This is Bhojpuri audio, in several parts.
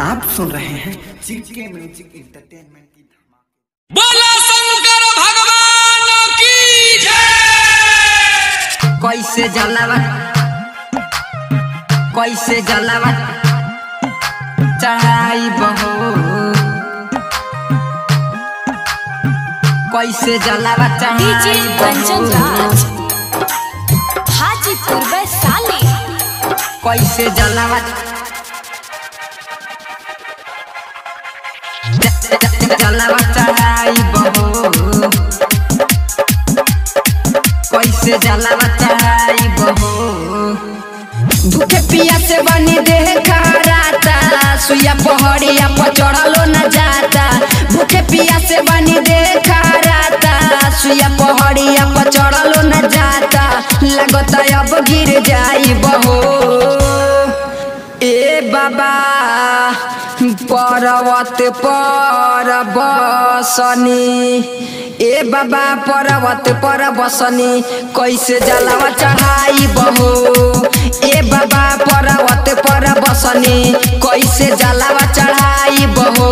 आप सुन रहे हैं जीके म्यूजिक एंटरटेनमेंट की धमाकेदार। बोला शंकर भगवान की जय। कैसे जलावा चढ़ाई बहो, कैसे जलावा चढ़ाई कंचन राज हाजीपुर वैशाली। कैसे जलावा चढ़ाई बहो, कैसे जलावा चढ़ाई बहो। भूखे पिया से बनी देह खराता, सुइया पहाड़िया पर चढ़लो न जाता। भूखे पिया से बनी देह खराता, सुइया पहाड़िया पर चढ़लो न जाता। लगता अब गिर जाई बहो। ए बाबा पर्वत पर बसनी, ए बाबा पर्वत पर बसनी, कैसे जलावा चढ़ाई बहो। ए बाबा पर्वत पर बसनी, कैसे जलावा चढ़ाई बहो।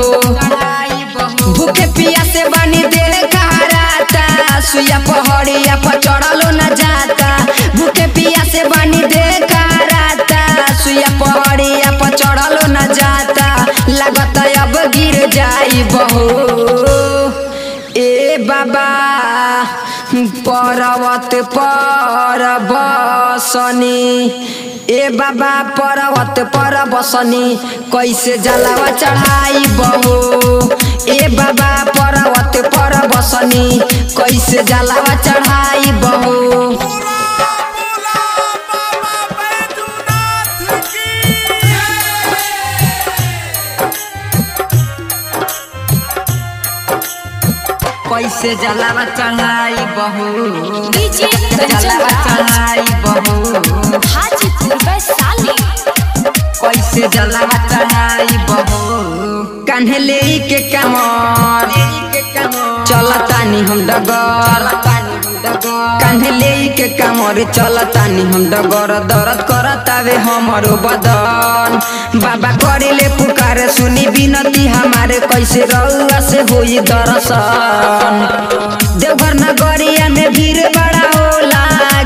भूखे पिया से बनी देह खराता, सुइया पहाड़िया पर चढ़लो न जाता। भूखे पिया से बनी देह खराता, सुइया पहाड़िया पर चढ़लो न जाता। लगता अब गिर जाई बहो। ए बाबा पर्वत पर बसनी, ए बाबा पर्वत पर बसनी, कैसे जलावा चढ़ाई बहो। ए बाबा पर्वत पर बसनी, कैसे जलावा चढ़ाई बहो। कैसे जलावा चढ़ाई बहो, जलावा चढ़ाई बहो। हाजीपुर वैशाली। कैसे जलावा चढ़ाई बहो। कान्हे ले के कमर चलतानी हम डगर, कान्हे ले के कमर चलतानी हम डगर। दर्द करतावे हमरो बदन, बाबा करेले पुकार सुनी बिनती हमारे। कैसे रउआ से होई दर्शन। देवघर नगरिया में भीड़ बड़ा होला,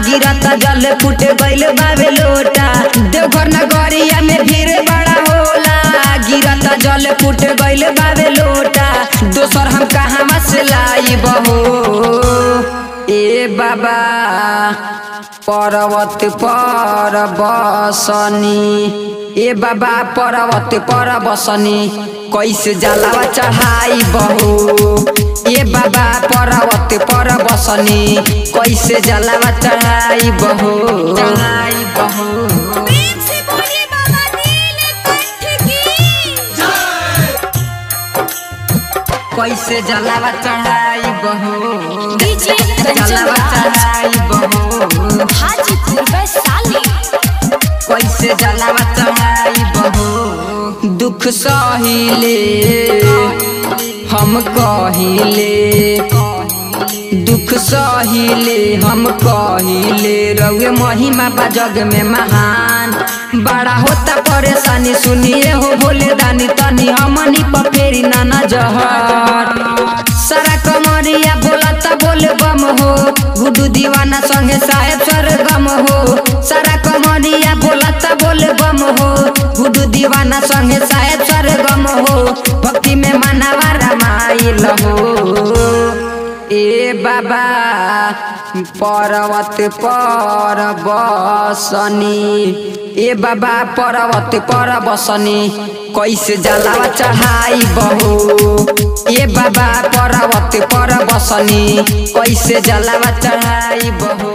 गिरता जल फूट गइल बावे लोटा। देवघर नगरिया में भीड़ बड़ा होला, गिरता जल फूट गइल बावे लोटा। दोसर हम कहाँ से लाई बहो। ए बाबा पर्वत पर बसनी, ए बाबा पर्वत पर बसनी, कैसे जलावा चढ़ाई बहो। ए बाबा पर्वत पर बसनी, कैसे जलावा चढ़ाई बहो। चढ़ाई बहो। कैसे जलावा चढ़ाई बहो, जलावा चढ़ाई बहो। हाजीपुर वैशाली। कैसे जलावा चढ़ाई बहो। दुख सहिले हम कहिले, दुख सहिले हम कहिले। रउए महिमा बा जग में महान, बड़ा होता परेशानी सुनिए हो भोले दानी। तनी हमनी पर फेरी ना नजर। सारा कमरिया बोलता बोल बम हो, गुडू दीवाना संगे साहेब सरगम हो। सारा कमरिया बोलता बोल बम हो, गुडू दीवाना संगे साहेब सरगम हो। भक्ति में मानवा रामाइल हो। ए बाबा पर्वत पर बसनी, ए बाबा पर्वत पर बसनी, कैसे जलावा चढ़ाई बहो। ए बाबा पर्वत पर बसनी, कैसे जलावा चढ़ाई बहो।